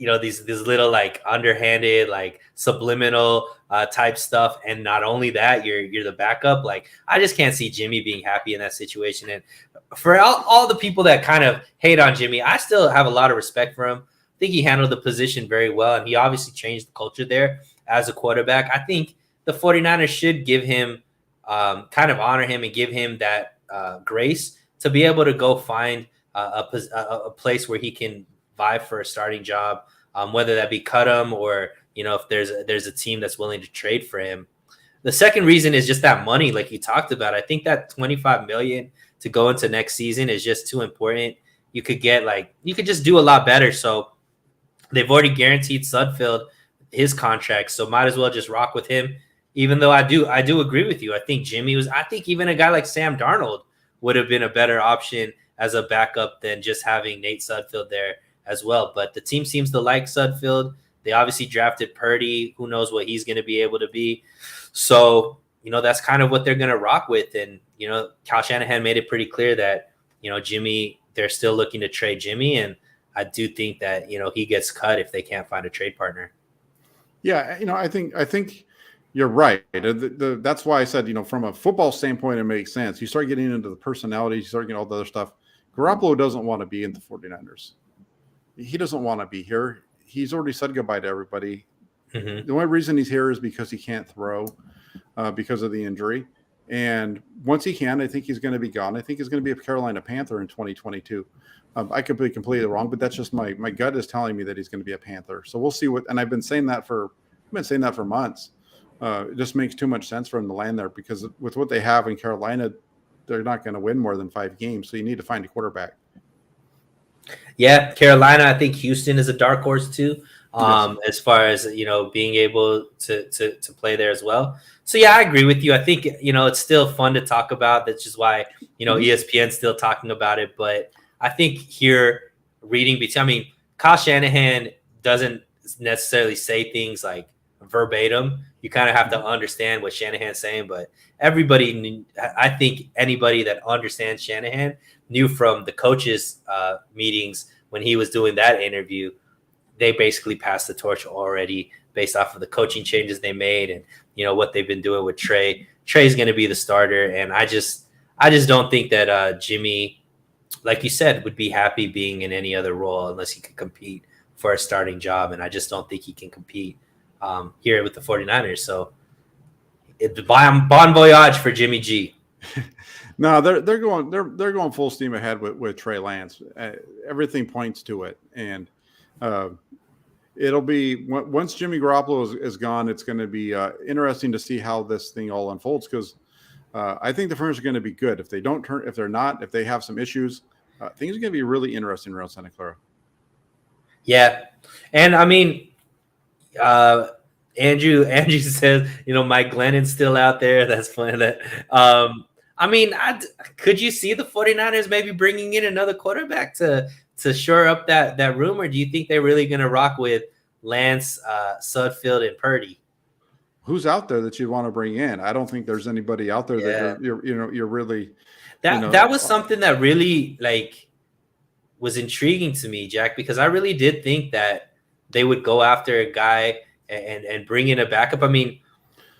these little like underhanded, like subliminal type stuff. And not only that, you're the backup. Like, I just can't see Jimmy being happy in that situation. And for all the people that kind of hate on Jimmy, I still have a lot of respect for him. I think he handled the position very well, and he obviously changed the culture there as a quarterback. I think the 49ers should give him kind of honor him and give him that grace to be able to go find a place where he can vie for a starting job, whether that be cut him or, if there's a team that's willing to trade for him. The second reason is just that money, like you talked about. I think that $25 million to go into next season is just too important. You could just do a lot better. So they've already guaranteed Sudfeld his contract, so might as well just rock with him. Even though I do agree with you. I think even a guy like Sam Darnold would have been a better option as a backup than just having Nate Sudfeld there as well. But the team seems to like Sudfeld. They obviously drafted Purdy. Who knows what he's going to be able to be. So, that's kind of what they're going to rock with. And, Kyle Shanahan made it pretty clear that, Jimmy, they're still looking to trade Jimmy. And I do think that, he gets cut if they can't find a trade partner. Yeah. I think you're right. That's why I said, from a football standpoint, it makes sense. You start getting into the personalities, you start getting all the other stuff. Garoppolo doesn't want to be in the 49ers. He doesn't want to be here. He's already said goodbye to everybody. Mm-hmm. The only reason he's here is because he can't throw because of the injury. And once he can, I think he's going to be gone. I think he's going to be a Carolina Panther in 2022. I could be completely wrong, but that's just my gut is telling me that he's going to be a Panther. So we'll see and I've been saying that for months. It just makes too much sense for him to land there because with what they have in Carolina, they're not going to win more than 5 games. So you need to find a quarterback. Yeah, Carolina. I think Houston is a dark horse too, as far as being able to play there as well. So yeah, I agree with you. I think it's still fun to talk about. That's just why ESPN's still talking about it. But I think here reading between, Kyle Shanahan doesn't necessarily say things like verbatim. You kind of have to understand what Shanahan's saying. But I think anybody that understands Shanahan knew from the coaches' meetings when he was doing that interview, they basically passed the torch already based off of the coaching changes they made and what they've been doing with Trey. Trey's going to be the starter, and I just don't think that Jimmy, like you said, would be happy being in any other role unless he could compete for a starting job, and I just don't think he can compete here with the 49ers. So it's bon voyage for Jimmy G. No, they're going full steam ahead with Trey Lance. Everything points to it, and it'll be once Jimmy Garoppolo is gone. It's going to be interesting to see how this thing all unfolds because I think the firms are going to be good. If they have some issues, things are going to be really interesting around Santa Clara. Yeah, and I mean, Andrew says Mike Glennon's still out there. That's funny. That could you see the 49ers maybe bringing in another quarterback to shore up that room, or do you think they're really going to rock with Lance, Sudfeld, and Purdy? Who's out there that you want to bring in? I don't think there's anybody out there that you're really. That was something that really was intriguing to me, Jack, because I really did think that they would go after a guy and bring in a backup. I mean,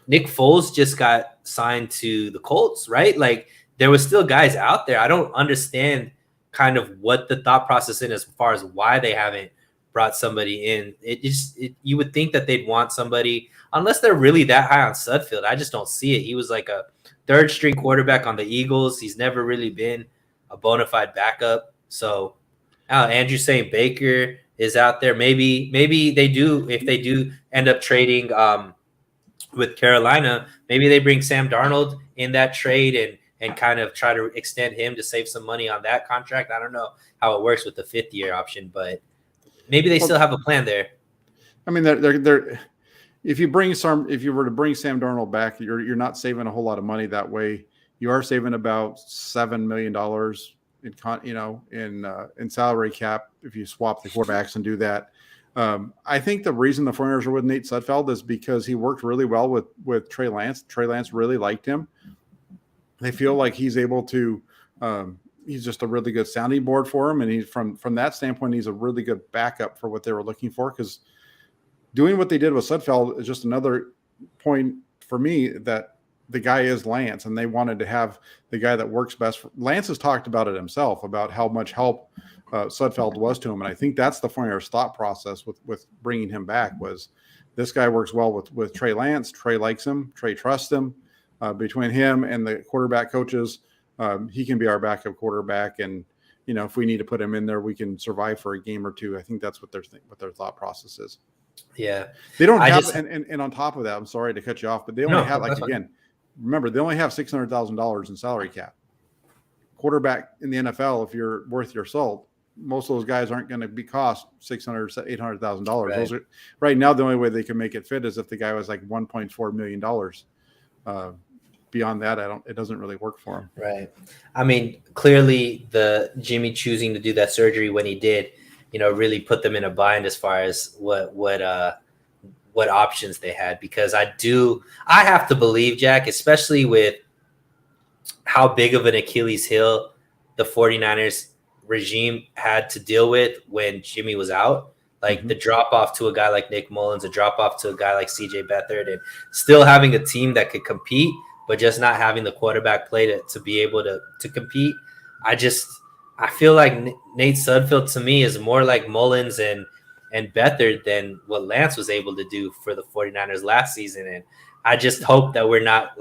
Nick Foles just got signed to the Colts, right? Like there was still guys out there. I don't understand kind of what the thought process is as far as why they haven't brought somebody in. You would think that they'd want somebody, unless they're really that high on Sudfeld. I just don't see it. He was like a third string quarterback on the Eagles. He's never really been a bona fide backup. So Andrew saying Baker is out there. Maybe they do, if they do end up trading with Carolina, maybe they bring Sam Darnold in that trade and kind of try to extend him to save some money on that contract. I don't know how it works with the 5th-year option, but maybe they still have a plan there. I mean, they're if you were to bring Sam Darnold back, you're not saving a whole lot of money that way. You are saving about $7 million in salary cap if you swap the quarterbacks and do that. I think the reason the 49ers are with Nate Sudfeld is because he worked really well with Trey Lance. Trey Lance really liked him. They feel like he's able to he's just a really good sounding board for him, and he's from that standpoint, he's a really good backup for what they were looking for, because doing what they did with Sudfeld is just another point for me that the guy is Lance, and they wanted to have the guy that works best. Lance has talked about it himself, about how much help Sudfeld was to him, and I think that's the 49ers thought process with bringing him back, was this guy works well with Trey Lance. Trey likes him. Trey trusts him. Between him and the quarterback coaches, he can be our backup quarterback, and if we need to put him in there, we can survive for a game or two. I think that's what their thought process is. Yeah, they don't have, and on top of that, I'm sorry to cut you off, but they only have remember, they only have $600,000 in salary cap. Quarterback in the NFL, if you're worth your salt, most of those guys aren't going to be cost $600,000, $800,000. Those are right now. The only way they can make it fit is if the guy was like $1.4 million. Beyond that, it doesn't really work for him. Right. I mean, clearly the Jimmy choosing to do that surgery when he did, really put them in a bind as far as what options they had, because I have to believe, Jack, especially with how big of an Achilles heel the 49ers regime had to deal with when Jimmy was out. Like the drop off to a guy like Nick Mullins, a drop off to a guy like CJ Beathard, and still having a team that could compete, but just not having the quarterback play to be able to compete. I feel like Nate Sudfeld to me is more like Mullins and Beathard than what Lance was able to do for the 49ers last season. And I just hope that we're not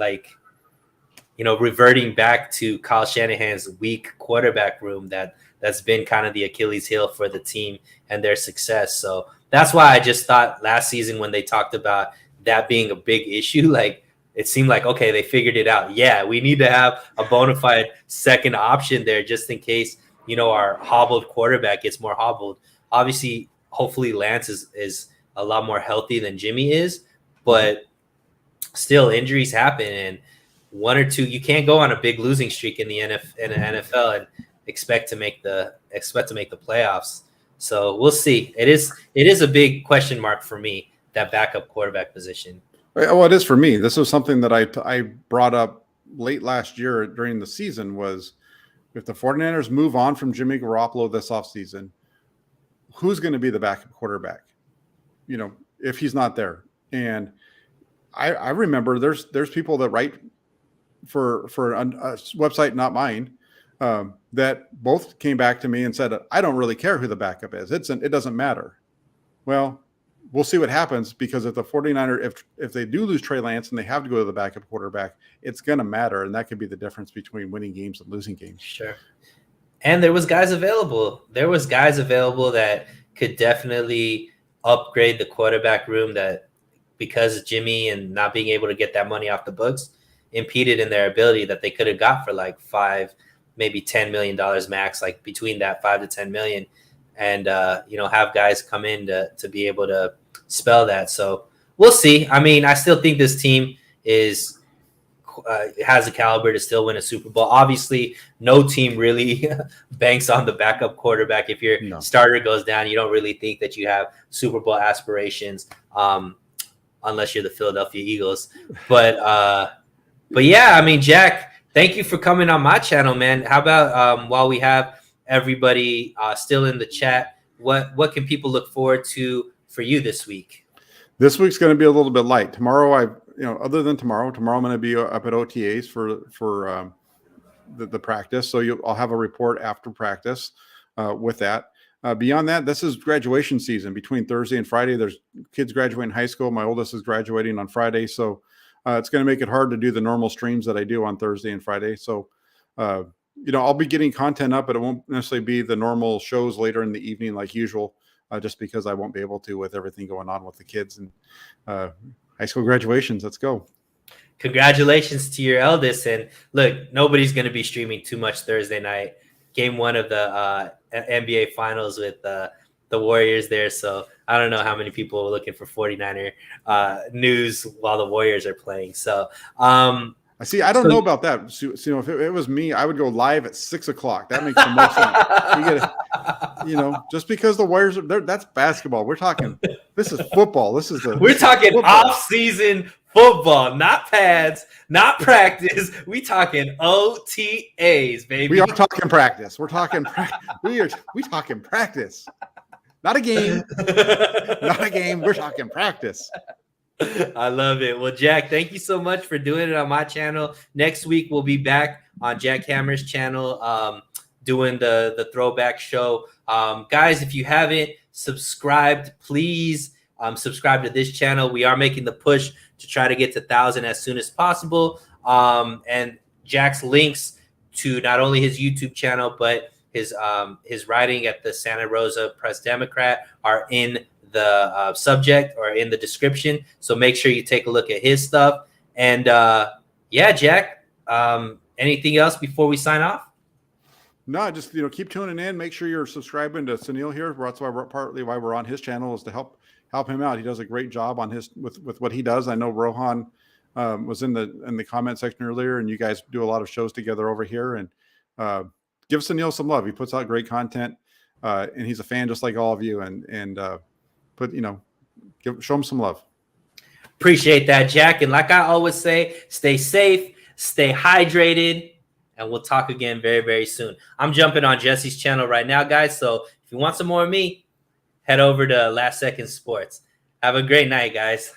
reverting back to Kyle Shanahan's weak quarterback room that's been kind of the Achilles heel for the team and their success. So that's why I just thought last season when they talked about that being a big issue, like it seemed like, okay, they figured it out. Yeah, we need to have a bona fide second option there just in case, our hobbled quarterback gets more hobbled. Obviously, hopefully Lance is a lot more healthy than Jimmy is, but still injuries happen, and one or two, you can't go on a big losing streak in the NFL and expect to make the playoffs. So we'll see. It is a big question mark for me, that backup quarterback position. Well, it is for me. This was something that I brought up late last year during the season, was if the 49ers move on from Jimmy Garoppolo this offseason, who's going to be the backup quarterback, if he's not there? And I remember there's people that write for a website, not mine, that both came back to me and said, I don't really care who the backup is. It doesn't matter. Well, we'll see what happens, because if the 49ers, if they do lose Trey Lance and they have to go to the backup quarterback, it's going to matter. And that could be the difference between winning games and losing games. Sure. And there was guys available. That could definitely upgrade the quarterback room, that because Jimmy and not being able to get that money off the books impeded in their ability, that they could have got for like $5, maybe $10 million max, like between that $5 to $10 million. And, have guys come in to be able to spell that. So we'll see. I mean, I still think this team has the caliber to still win a Super Bowl. Obviously, no team really banks on the backup quarterback. If your starter goes down, you don't really think that you have Super Bowl aspirations, unless you're the Philadelphia Eagles. But yeah, I mean, Jack, thank you for coming on my channel, man. How about while we have everybody still in the chat, what can people look forward to for you this week? This week's going to be a little bit light. Tomorrow, other than tomorrow I'm going to be up at OTAs for the practice. So I'll have a report after practice with that. Beyond that, this is graduation season. Between Thursday and Friday, there's kids graduating high school. My oldest is graduating on Friday. So it's going to make it hard to do the normal streams that I do on Thursday and Friday. So, I'll be getting content up, but it won't necessarily be the normal shows later in the evening like usual, just because I won't be able to with everything going on with the kids and high school graduations. Let's go. Congratulations to your eldest. And look, nobody's going to be streaming too much Thursday night. Game 1 of the NBA Finals with the Warriors there. So I don't know how many people are looking for 49er news while the Warriors are playing. So I don't know about that. So, if it was me, I would go live at 6 o'clock. That makes the most sense. Just because the Warriors that's basketball. We're talking. This is football. We're talking off-season football, not pads, not practice. We talking OTAs, baby. We are talking practice. We're talking we talking practice. Not a game. Not a game. We're talking practice. I love it. Well, Jack, thank you so much for doing it on my channel. Next week, we'll be back on Jack Hammer's channel doing the throwback show. Guys, if you haven't subscribed, please subscribe to this channel. We are making the push to try to get to 1,000 as soon as possible. And Jack's links to not only his YouTube channel, but his writing at the Santa Rosa Press Democrat are in the subject or in the description. So make sure you take a look at his stuff. And Jack, anything else before we sign off? No, just keep tuning in. Make sure you're subscribing to Suneil here. That's partly why we're on his channel, is to help him out. He does a great job on with what he does. I know Rohan was in the comment section earlier, and you guys do a lot of shows together over here. And give Suneil some love. He puts out great content, and he's a fan just like all of you. And show him some love. Appreciate that, Jack. And like I always say, stay safe, stay hydrated, and we'll talk again very, very soon. I'm jumping on Jesse's channel right now, guys. So if you want some more of me, head over to Last Second Sports. Have a great night, guys.